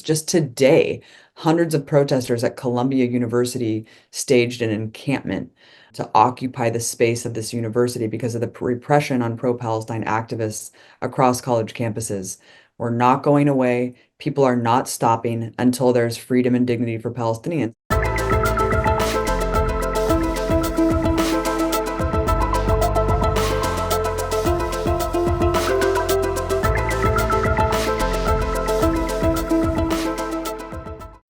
Just today, hundreds of protesters at Columbia University staged an encampment to occupy the space of this university because of the repression on pro-Palestine activists across college campuses. We're not going away. People are not stopping until there's freedom and dignity for Palestinians.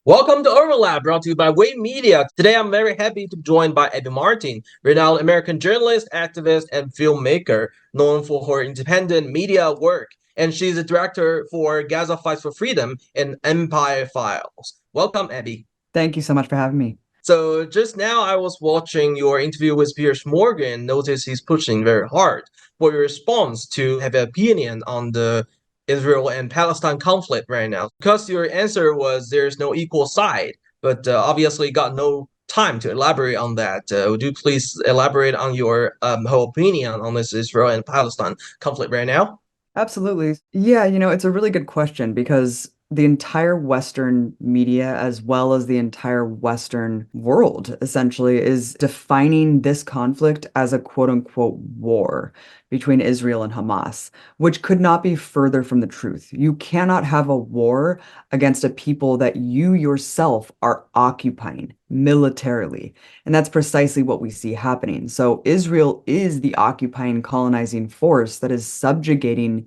Welcome to Overlap, brought to you by Wave Media. Today, I'm very happy to be joined by Abby Martin, renowned American journalist, activist, and filmmaker, known for her independent media work. And she's a director for Gaza Fights for Freedom and Empire Files. Welcome, Abby. Thank you so much for having me. So just now, I was watching your interview with Piers Morgan. Notice he's pushing very hard for your response to have an opinion on the Israel and Palestine conflict right now. Because your answer was there's no equal side, but obviously got no time to elaborate on that. Would you please elaborate on your whole opinion on this Israel and Palestine conflict right now? Absolutely. Yeah, it's a really good question because the entire Western media, as well as the entire Western world, essentially, is defining this conflict as a quote unquote war between Israel and Hamas, which could not be further from the truth. You cannot have a war against a people that you yourself are occupying militarily. And that's precisely what we see happening. So Israel is the occupying, colonizing force that is subjugating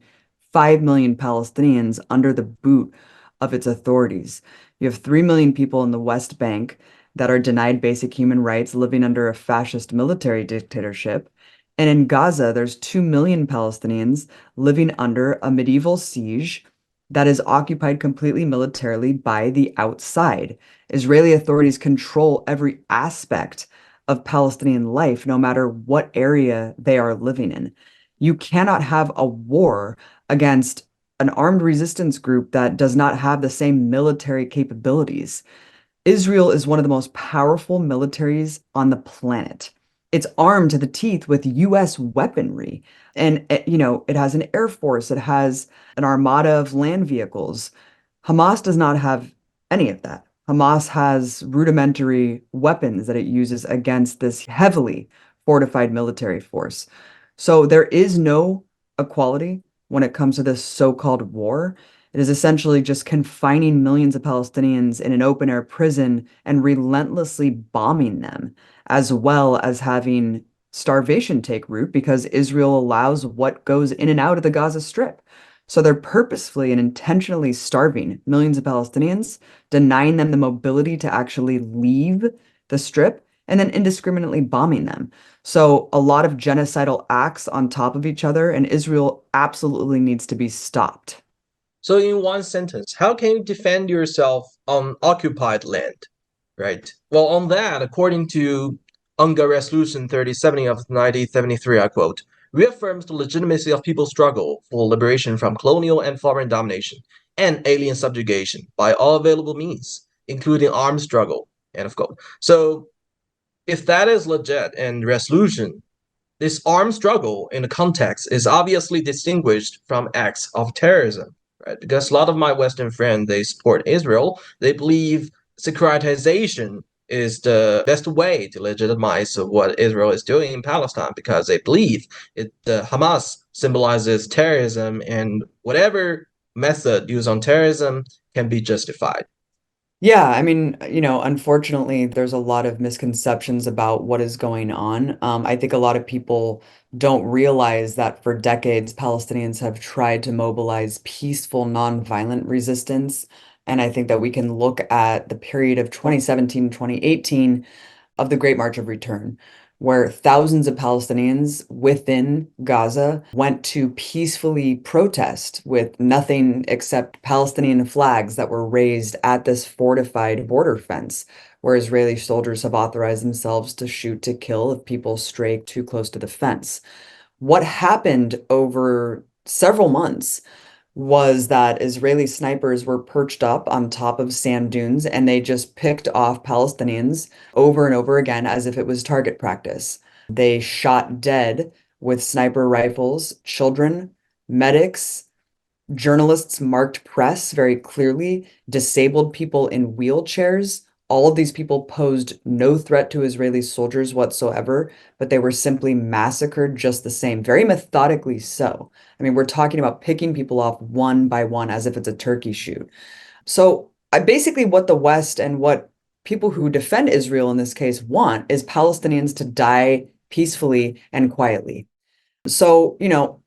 5 million Palestinians under the boot of its authorities. You have 3 million people in the West Bank that are denied basic human rights, living under a fascist military dictatorship. And in Gaza, there's 2 million Palestinians living under a medieval siege that is occupied completely militarily by the outside. Israeli authorities control every aspect of Palestinian life, no matter what area they are living in. You cannot have a war against an armed resistance group that does not have the same military capabilities. Israel is one of the most powerful militaries on the planet. It's armed to the teeth with US weaponry. And, it has an air force, it has an armada of land vehicles. Hamas does not have any of that. Hamas has rudimentary weapons that it uses against this heavily fortified military force. So there is no equality when it comes to this so-called war. It is essentially just confining millions of Palestinians in an open-air prison and relentlessly bombing them, as well as having starvation take root because Israel allows what goes in and out of the Gaza Strip. So they're purposefully and intentionally starving millions of Palestinians, denying them the mobility to actually leave the Strip, and then indiscriminately bombing them. So a lot of genocidal acts on top of each other, and Israel absolutely needs to be stopped. So in one sentence, how can you defend yourself on occupied land, right? Well, on that, according to UNGA Resolution 3070 of 1973, I quote, reaffirms the legitimacy of people's struggle for liberation from colonial and foreign domination and alien subjugation by all available means, including armed struggle, end of quote. So if that is legit and resolution, this armed struggle in the context is obviously distinguished from acts of terrorism, right? Because a lot of my Western friends, they support Israel. They believe securitization is the best way to legitimize what Israel is doing in Palestine because they believe the Hamas symbolizes terrorism and whatever method used on terrorism can be justified. Yeah, I mean, unfortunately, there's a lot of misconceptions about what is going on. I think a lot of people don't realize that for decades, Palestinians have tried to mobilize peaceful, nonviolent resistance. And I think that we can look at the period of 2017, 2018 of the Great March of Return, where thousands of Palestinians within Gaza went to peacefully protest with nothing except Palestinian flags that were raised at this fortified border fence, where Israeli soldiers have authorized themselves to shoot to kill if people stray too close to the fence. What happened over several months was that Israeli snipers were perched up on top of sand dunes and they just picked off Palestinians over and over again as if it was target practice. They shot dead with sniper rifles, children, medics, Journalists marked press very clearly, disabled people in wheelchairs. All of these people posed no threat to Israeli soldiers whatsoever, but they were simply massacred just the same, very methodically so. I mean, we're talking about picking people off one by one as if it's a turkey shoot. So, basically, what the West and what people who defend Israel in this case want is Palestinians to die peacefully and quietly. So,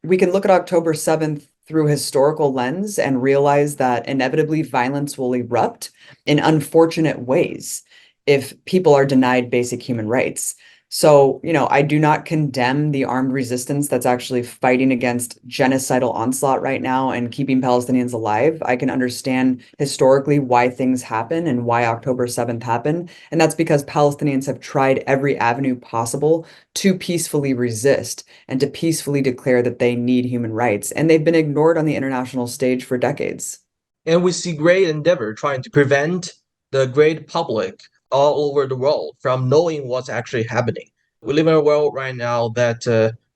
we can look at October 7th through historical lens and realize that inevitably violence will erupt in unfortunate ways if people are denied basic human rights. So, I do not condemn the armed resistance that's actually fighting against genocidal onslaught right now and keeping Palestinians alive. I can understand historically why things happen and why October 7th happened. And that's because Palestinians have tried every avenue possible to peacefully resist and to peacefully declare that they need human rights. And they've been ignored on the international stage for decades. And we see great endeavor trying to prevent the great public all over the world from knowing what's actually happening. We live in a world right now that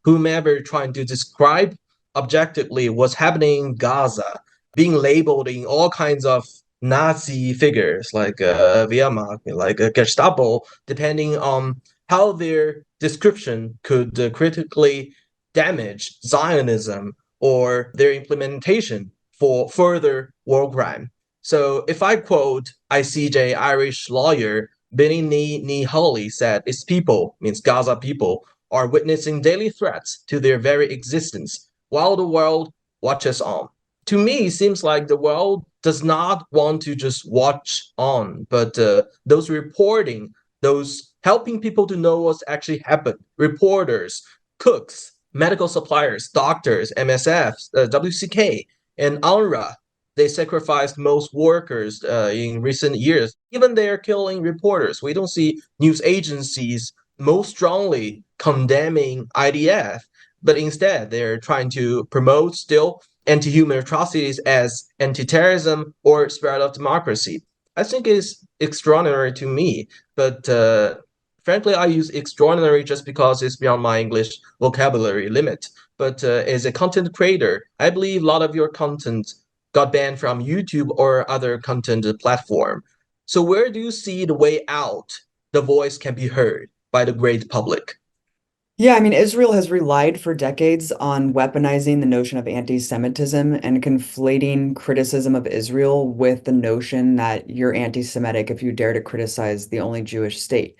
whomever trying to describe objectively what's happening in Gaza, being labeled in all kinds of Nazi figures like Wehrmacht, like Gestapo, depending on how their description could critically damage Zionism or their implementation for further war crime. So if I quote ICJ Irish lawyer Benny Ni Hawley said, its people, means Gaza people, are witnessing daily threats to their very existence while the world watches on. To me, it seems like the world does not want to just watch on, but those reporting, those helping people to know what's actually happened, reporters, cooks, medical suppliers, doctors, MSF, WCK, and UNRWA, they sacrificed most workers in recent years. Even they are killing reporters. We don't see news agencies most strongly condemning IDF, but instead they're trying to promote still anti-human atrocities as anti-terrorism or spread of democracy. I think it's extraordinary to me, but frankly, I use extraordinary just because it's beyond my English vocabulary limit. But as a content creator, I believe a lot of your content got banned from YouTube or other content platform. So where do you see the way out? The voice can be heard by the great public. Yeah, I mean, Israel has relied for decades on weaponizing the notion of anti-Semitism and conflating criticism of Israel with the notion that you're anti-Semitic if you dare to criticize the only Jewish state.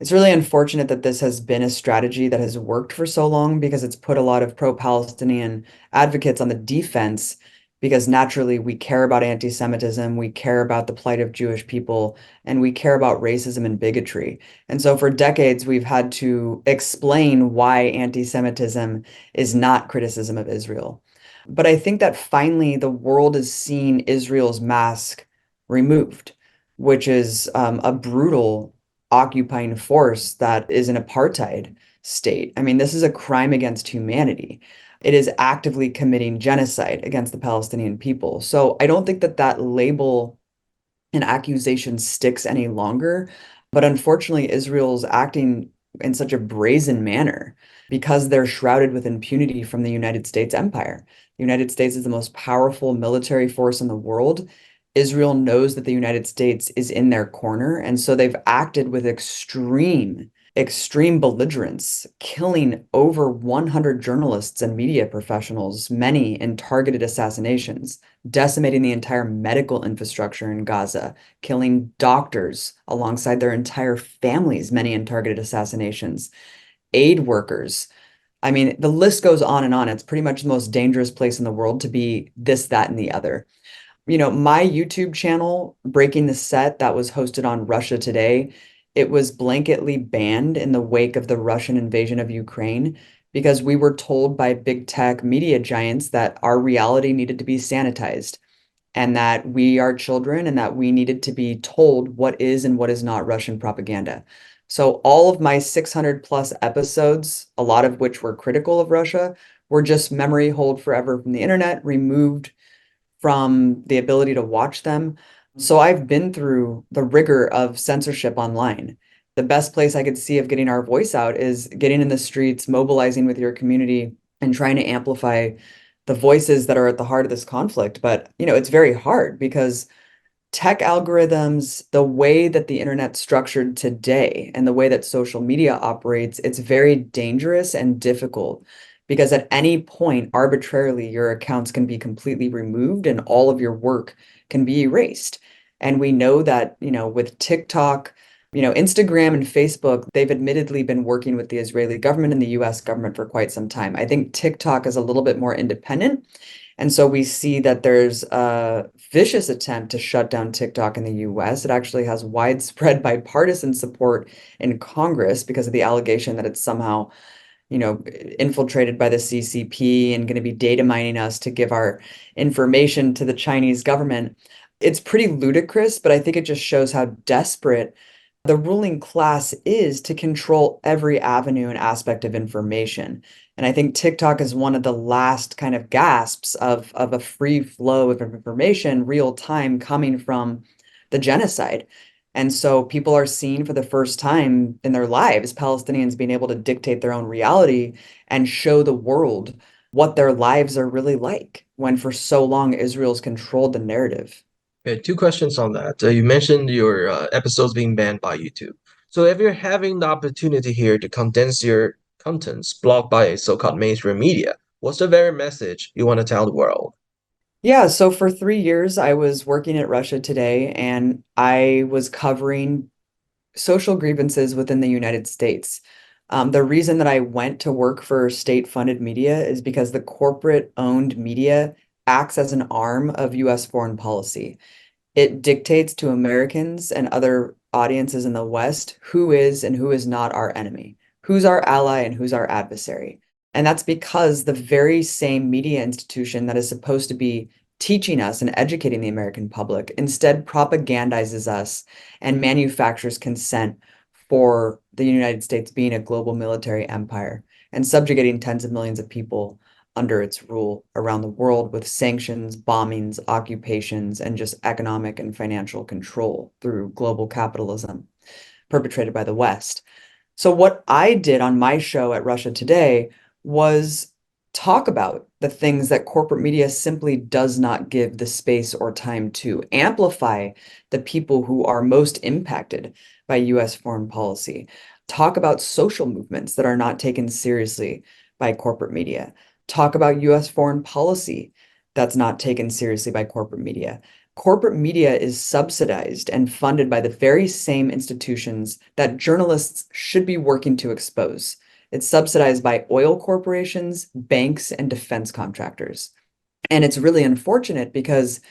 It's really unfortunate that this has been a strategy that has worked for so long because it's put a lot of pro-Palestinian advocates on the defense because naturally we care about anti-Semitism, we care about the plight of Jewish people, and we care about racism and bigotry. And so for decades, we've had to explain why anti-Semitism is not criticism of Israel. But I think that finally the world is seeing Israel's mask removed, which is a brutal occupying force that is an apartheid state. I mean, this is a crime against humanity. It is actively committing genocide against the Palestinian people. So I don't think that that label and accusation sticks any longer. But unfortunately, Israel's acting in such a brazen manner because they're shrouded with impunity from the United States empire. The United States is the most powerful military force in the world. Israel knows that the United States is in their corner, and so they've acted with extreme belligerence, killing over 100 journalists and media professionals, many in targeted assassinations, decimating the entire medical infrastructure in Gaza, killing doctors alongside their entire families, many in targeted assassinations, aid workers. I mean, the list goes on and on. It's pretty much the most dangerous place in the world to be this, that, and the other. My YouTube channel, Breaking the Set, that was hosted on Russia Today, it was blanketly banned in the wake of the Russian invasion of Ukraine because we were told by big tech media giants that our reality needed to be sanitized and that we are children and that we needed to be told what is and what is not Russian propaganda. So all of my 600 plus episodes, a lot of which were critical of Russia, were just memory hold forever from the internet, removed from the ability to watch them. So I've been through the rigor of censorship online. The best place I could see of getting our voice out is getting in the streets, mobilizing with your community, and trying to amplify the voices that are at the heart of this conflict. But, it's very hard because tech algorithms, the way that the internet's structured today and the way that social media operates, it's very dangerous and difficult because at any point, arbitrarily, your accounts can be completely removed and all of your work can be erased. And we know that, with TikTok, Instagram and Facebook, they've admittedly been working with the Israeli government and the US government for quite some time. I think TikTok is a little bit more independent. And so we see that there's a vicious attempt to shut down TikTok in the US. It actually has widespread bipartisan support in Congress because of the allegation that it's somehow, infiltrated by the CCP and going to be data mining us to give our information to the Chinese government. It's pretty ludicrous, but I think it just shows how desperate the ruling class is to control every avenue and aspect of information. And I think TikTok is one of the last kind of gasps of a free flow of information, real time, coming from the genocide. And so people are seeing for the first time in their lives, Palestinians being able to dictate their own reality and show the world what their lives are really like, when for so long Israel's controlled the narrative. Okay, two questions on that. You mentioned your episodes being banned by YouTube. So if you're having the opportunity here to condense your contents blocked by so-called mainstream media, what's the very message you want to tell the world? Yeah, so for 3 years, I was working at Russia Today and I was covering social grievances within the United States. The reason that I went to work for state-funded media is because the corporate-owned media acts as an arm of US foreign policy. It dictates to Americans and other audiences in the West who is and who is not our enemy, who's our ally and who's our adversary. And that's because the very same media institution that is supposed to be teaching us and educating the American public instead propagandizes us and manufactures consent for the United States being a global military empire and subjugating tens of millions of people under its rule around the world with sanctions, bombings, occupations, and just economic and financial control through global capitalism perpetrated by the West. So, what I did on my show at Russia Today was talk about the things that corporate media simply does not give the space or time to amplify the people who are most impacted by US foreign policy. Talk about social movements that are not taken seriously by corporate media. Talk about US foreign policy that's not taken seriously by corporate media. Corporate media is subsidized and funded by the very same institutions that journalists should be working to expose. It's subsidized by oil corporations, banks, and defense contractors. And it's really unfortunate because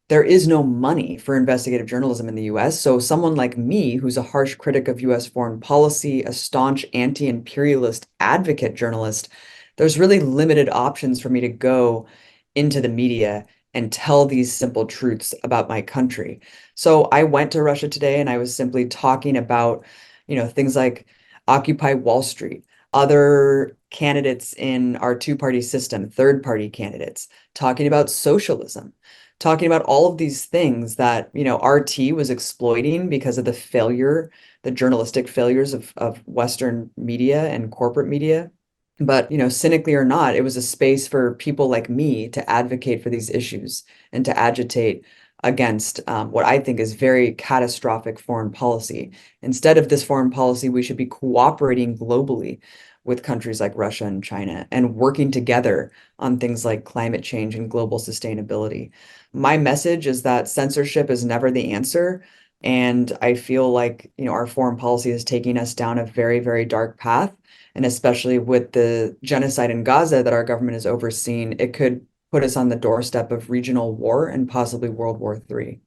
there is no money for investigative journalism in the US. So, someone like me, who's a harsh critic of US foreign policy, a staunch anti imperialist advocate journalist, there's really limited options for me to go into the media and tell these simple truths about my country. So I went to Russia Today and I was simply talking about, things like Occupy Wall Street, other candidates in our two-party system, third-party candidates, talking about socialism, talking about all of these things that, RT was exploiting because of the journalistic failures of Western media and corporate media. But, cynically or not, it was a space for people like me to advocate for these issues and to agitate against what I think is very catastrophic foreign policy. Instead of this foreign policy, we should be cooperating globally with countries like Russia and China and working together on things like climate change and global sustainability. My message is that censorship is never the answer. And I feel like, our foreign policy is taking us down a very, very dark path. And especially with the genocide in Gaza that our government is overseeing, it could put us on the doorstep of regional war and possibly World War III.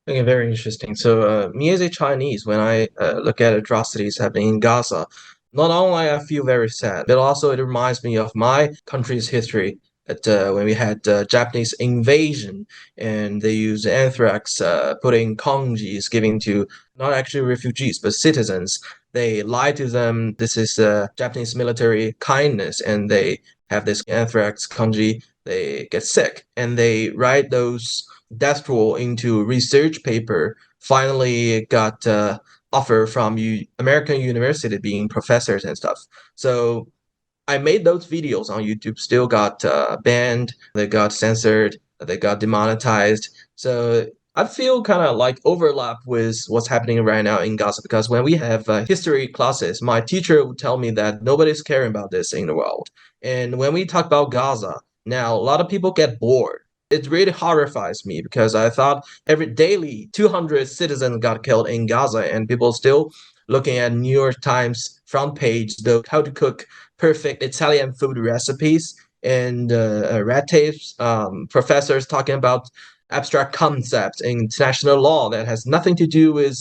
Okay, very interesting. So, me as a Chinese, when I look at atrocities happening in Gaza, not only I feel very sad, but also it reminds me of my country's history. That when we had Japanese invasion and they used anthrax, putting kanjis, giving to not actually refugees but citizens. They lie to them. This is Japanese military kindness, and they have this anthrax kanji. They get sick, and they write those death roll into research paper. Finally, got offer from American university being professors and stuff. So I made those videos on YouTube, still got banned, they got censored, they got demonetized. So I feel kind of like overlap with what's happening right now in Gaza because when we have history classes, my teacher would tell me that nobody's caring about this in the world. And when we talk about Gaza, now a lot of people get bored. It really horrifies me because I thought every daily 200 citizens got killed in Gaza, and people still looking at New York Times front page, the how to cook perfect Italian food recipes and red tapes, professors talking about abstract concepts in international law that has nothing to do with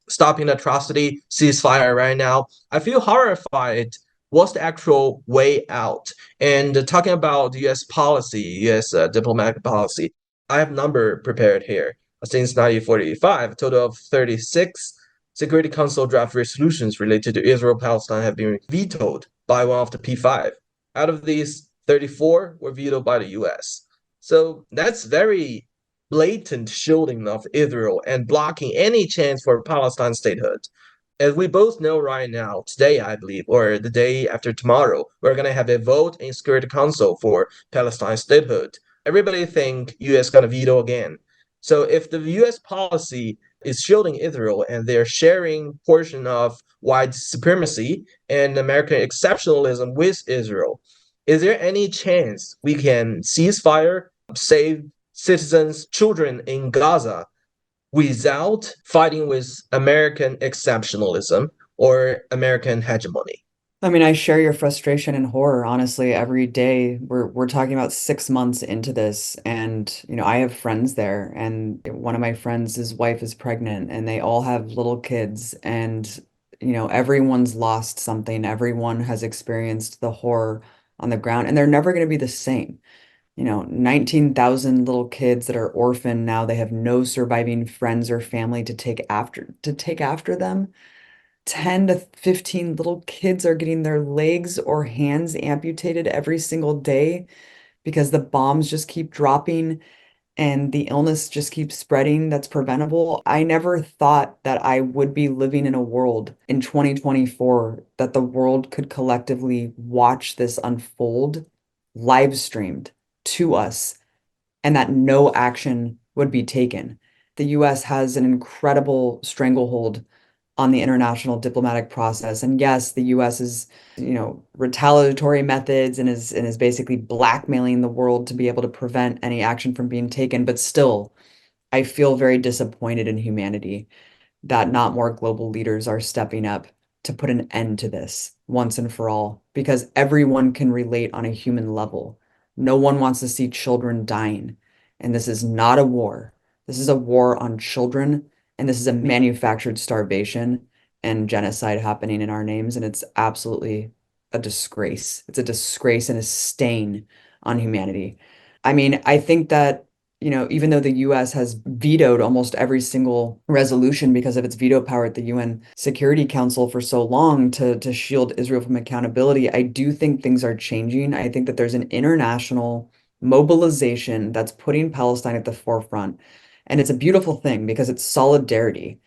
stopping atrocity, ceasefire right now. I feel horrified. What's the actual way out? And talking about U.S. policy, U.S. Diplomatic policy, I have number prepared here. Since 1945, a total of 36 Security Council draft resolutions related to Israel-Palestine have been vetoed by one of the P5. Out of these, 34 were vetoed by the US. So that's very blatant shielding of Israel and blocking any chance for Palestine statehood. As we both know right now, today I believe, or the day after tomorrow, we're gonna have a vote in Security Council for Palestine statehood. Everybody think US gonna veto again. So if the US policy is shielding Israel and they're sharing portion of white supremacy and American exceptionalism with Israel, is there any chance we can cease fire, save citizens, children in Gaza without fighting with American exceptionalism or American hegemony? I mean, I share your frustration and horror, honestly, every day. We're talking about 6 months into this, and I have friends there, and one of my friends, his wife is pregnant, and they all have little kids, and everyone's lost something. Everyone has experienced the horror on the ground, and they're never going to be the same. 19,000 little kids that are orphaned now, they have no surviving friends or family to take after them. 10 to 15 little kids are getting their legs or hands amputated every single day because the bombs just keep dropping and the illness just keeps spreading that's preventable. I never thought that I would be living in a world in 2024 that the world could collectively watch this unfold live streamed to us and that no action would be taken. The US has an incredible stranglehold on the international diplomatic process. And yes, the US is, retaliatory methods and is basically blackmailing the world to be able to prevent any action from being taken. But still, I feel very disappointed in humanity that not more global leaders are stepping up to put an end to this once and for all, because everyone can relate on a human level. No one wants to see children dying. And this is not a war. This is a war on children, and this is a manufactured starvation and genocide happening in our names. And it's absolutely a disgrace. It's a disgrace and a stain on humanity. I mean, I think that even though the US has vetoed almost every single resolution because of its veto power at the UN Security Council for so long to shield Israel from accountability, I do think things are changing. I think that there's an international mobilization that's putting Palestine at the forefront. And it's a beautiful thing because it's solidarity.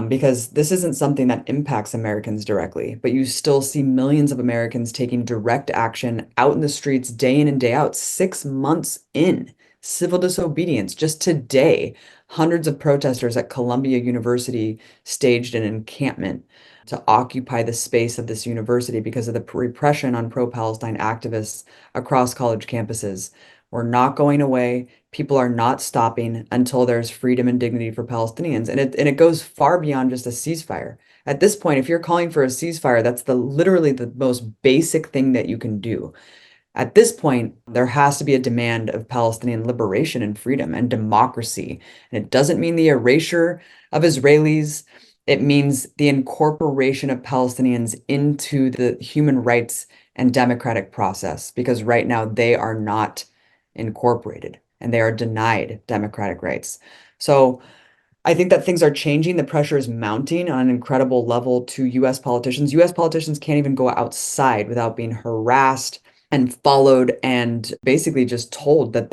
Because this isn't something that impacts Americans directly, but you still see millions of Americans taking direct action out in the streets day in and day out, 6 months in. Civil disobedience. Just today, hundreds of protesters at Columbia University staged an encampment to occupy the space of this university because of the repression on pro-Palestine activists across college campuses. We're not going away. People are not stopping until there's freedom and dignity for Palestinians. And it goes far beyond just a ceasefire. At this point, if you're calling for a ceasefire, that's literally the most basic thing that you can do. At this point, there has to be a demand of Palestinian liberation and freedom and democracy. And it doesn't mean the erasure of Israelis. It means the incorporation of Palestinians into the human rights and democratic process, because right now they are not incorporated and they are denied democratic rights. So I think that things are changing. The pressure is mounting on an incredible level to US politicians. US politicians can't even go outside without being harassed and followed and basically just told that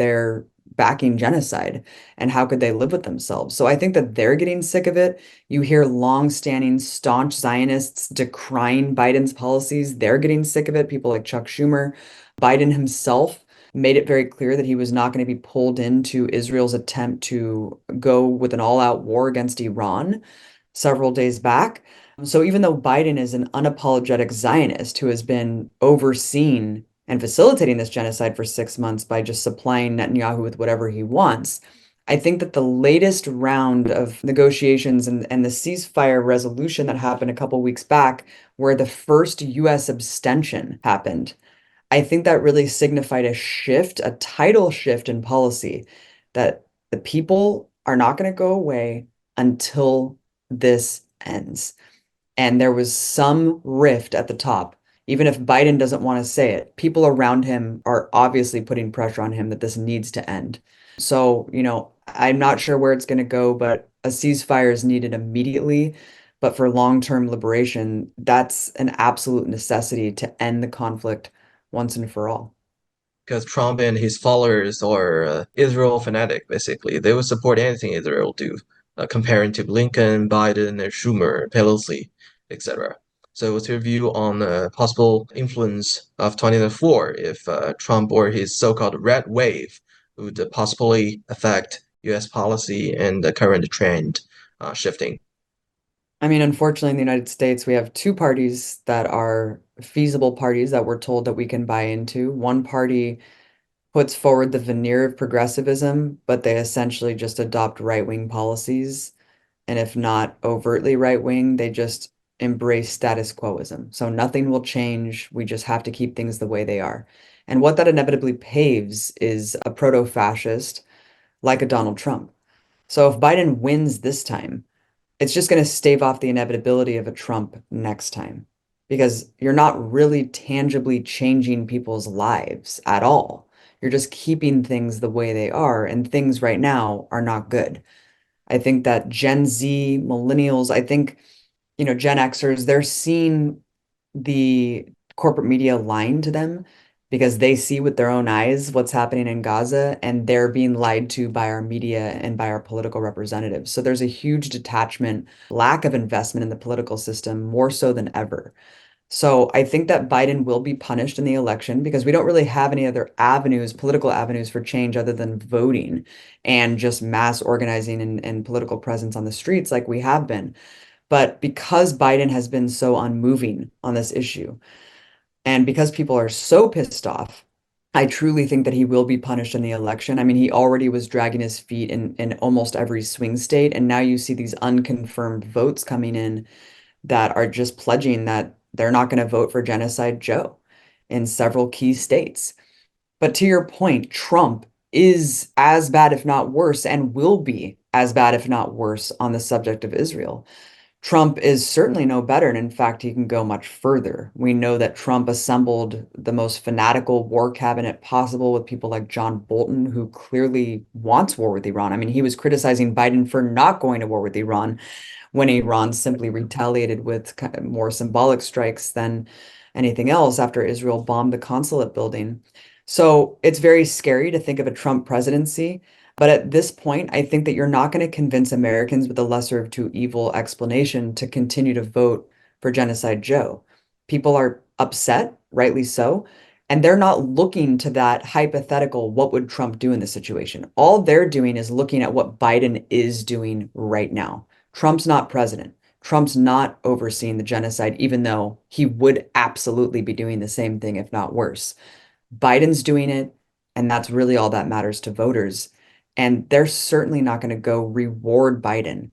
backing genocide, and how could they live with themselves? So I think that they're getting sick of it. You hear long-standing staunch Zionists decrying Biden's policies. They're getting sick of it. People like Chuck Schumer. Biden himself made it very clear that he was not going to be pulled into Israel's attempt to go with an all-out war against Iran several days back. So even though Biden is an unapologetic Zionist who has been overseeing and facilitating this genocide for 6 months by just supplying Netanyahu with whatever he wants, I think that the latest round of negotiations and the ceasefire resolution that happened a couple weeks back, where the first US abstention happened, I think that really signified a shift, a tidal shift in policy, that the people are not going to go away until this ends. And there was some rift at the top. Even if Biden doesn't want to say it, people around him are obviously putting pressure on him that this needs to end. So, I'm not sure where it's going to go, but a ceasefire is needed immediately. But for long-term liberation, that's an absolute necessity to end the conflict once and for all. Because Trump and his followers are Israel fanatic, basically. They would support anything Israel do, comparing to Blinken, Biden, and Schumer, Pelosi, etc. So, what's your view on the possible influence of 2024 if Trump or his so-called red wave would possibly affect U.S. policy and the current trend shifting? I mean, unfortunately, in the United States, we have two parties that are feasible parties that we're told that we can buy into. One party puts forward the veneer of progressivism, but they essentially just adopt right-wing policies. And if not overtly right-wing, they just embrace status quoism. So nothing will change. We just have to keep things the way they are. And what that inevitably paves is a proto-fascist like a Donald Trump. So if Biden wins this time, it's just going to stave off the inevitability of a Trump next time because you're not really tangibly changing people's lives at all. You're just keeping things the way they are, and things right now are not good. I think that Gen Z, millennials, I think, Gen Xers, they're seeing the corporate media lying to them because they see with their own eyes what's happening in Gaza and they're being lied to by our media and by our political representatives. So there's a huge detachment, lack of investment in the political system, more so than ever. So I think that Biden will be punished in the election because we don't really have any other avenues, political avenues for change other than voting and just mass organizing and political presence on the streets like we have been. But because Biden has been so unmoving on this issue, and because people are so pissed off, I truly think that he will be punished in the election. I mean, he already was dragging his feet in almost every swing state, and now you see these unconfirmed votes coming in that are just pledging that they're not going to vote for Genocide Joe in several key states. But to your point, Trump is as bad, if not worse, and will be as bad, if not worse, on the subject of Israel. Trump is certainly no better, and in fact, he can go much further. We know that Trump assembled the most fanatical war cabinet possible with people like John Bolton, who clearly wants war with Iran. I mean, he was criticizing Biden for not going to war with Iran when Iran simply retaliated with kind of more symbolic strikes than anything else after Israel bombed the consulate building. So it's very scary to think of a Trump presidency. But at this point, I think that you're not going to convince Americans with the lesser of two evil explanation to continue to vote for Genocide Joe. People are upset, rightly so, and they're not looking to that hypothetical, what would Trump do in this situation? All they're doing is looking at what Biden is doing right now. Trump's not president. Trump's not overseeing the genocide, even though he would absolutely be doing the same thing, if not worse. Biden's doing it, and that's really all that matters to voters. And they're certainly not going to go reward Biden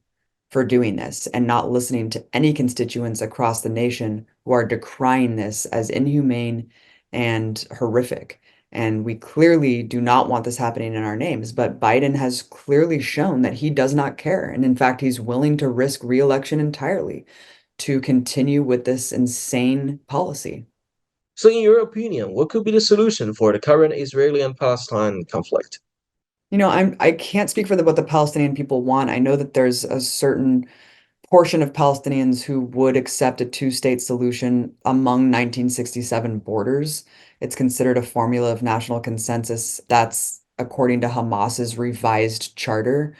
for doing this and not listening to any constituents across the nation who are decrying this as inhumane and horrific. And we clearly do not want this happening in our names, but Biden has clearly shown that he does not care. And in fact, he's willing to risk reelection entirely to continue with this insane policy. So, in your opinion, what could be the solution for the current Israeli and Palestine conflict? I can't speak for what the Palestinian people want. I know that there's a certain portion of Palestinians who would accept a two-state solution among 1967 borders. It's considered a formula of national consensus. That's according to Hamas's revised charter.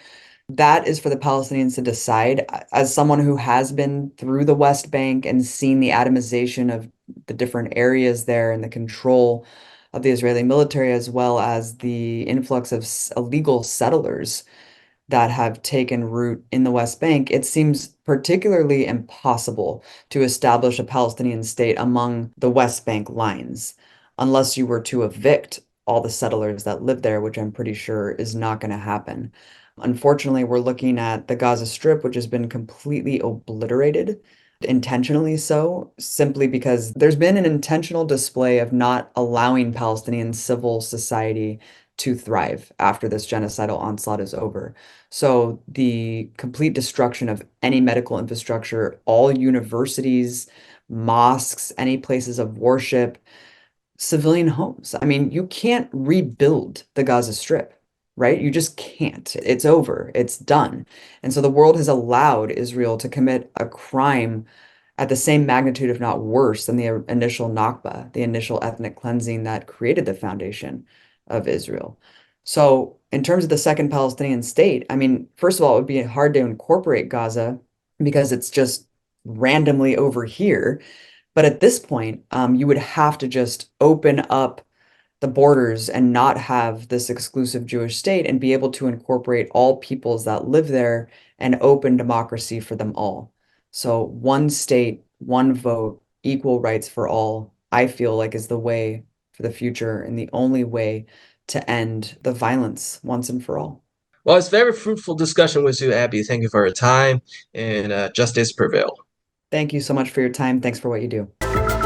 That is for the Palestinians to decide. As someone who has been through the West Bank and seen the atomization of the different areas there and the control of the Israeli military, as well as the influx of illegal settlers that have taken root in the West Bank, it seems particularly impossible to establish a Palestinian state among the West Bank lines unless you were to evict all the settlers that live there, which I'm pretty sure is not going to happen. Unfortunately, we're looking at the Gaza Strip, which has been completely obliterated, intentionally so, simply because there's been an intentional display of not allowing Palestinian civil society to thrive after this genocidal onslaught is over. So the complete destruction of any medical infrastructure, all universities, mosques, any places of worship, civilian homes. I mean, you can't rebuild the Gaza Strip, right? You just can't. It's over. It's done. And so the world has allowed Israel to commit a crime at the same magnitude, if not worse, than the initial Nakba, the initial ethnic cleansing that created the foundation of Israel. So, in terms of the second Palestinian state, I mean, first of all, it would be hard to incorporate Gaza because it's just randomly over here. But at this point, you would have to just open up the borders and not have this exclusive Jewish state and be able to incorporate all peoples that live there and open democracy for them all. So one state, one vote, equal rights for all, I feel like is the way for the future and the only way to end the violence once and for all. Well, it's very fruitful discussion with you, Abby. Thank you for your time, and justice prevail. Thank you so much for your time. Thanks for what you do.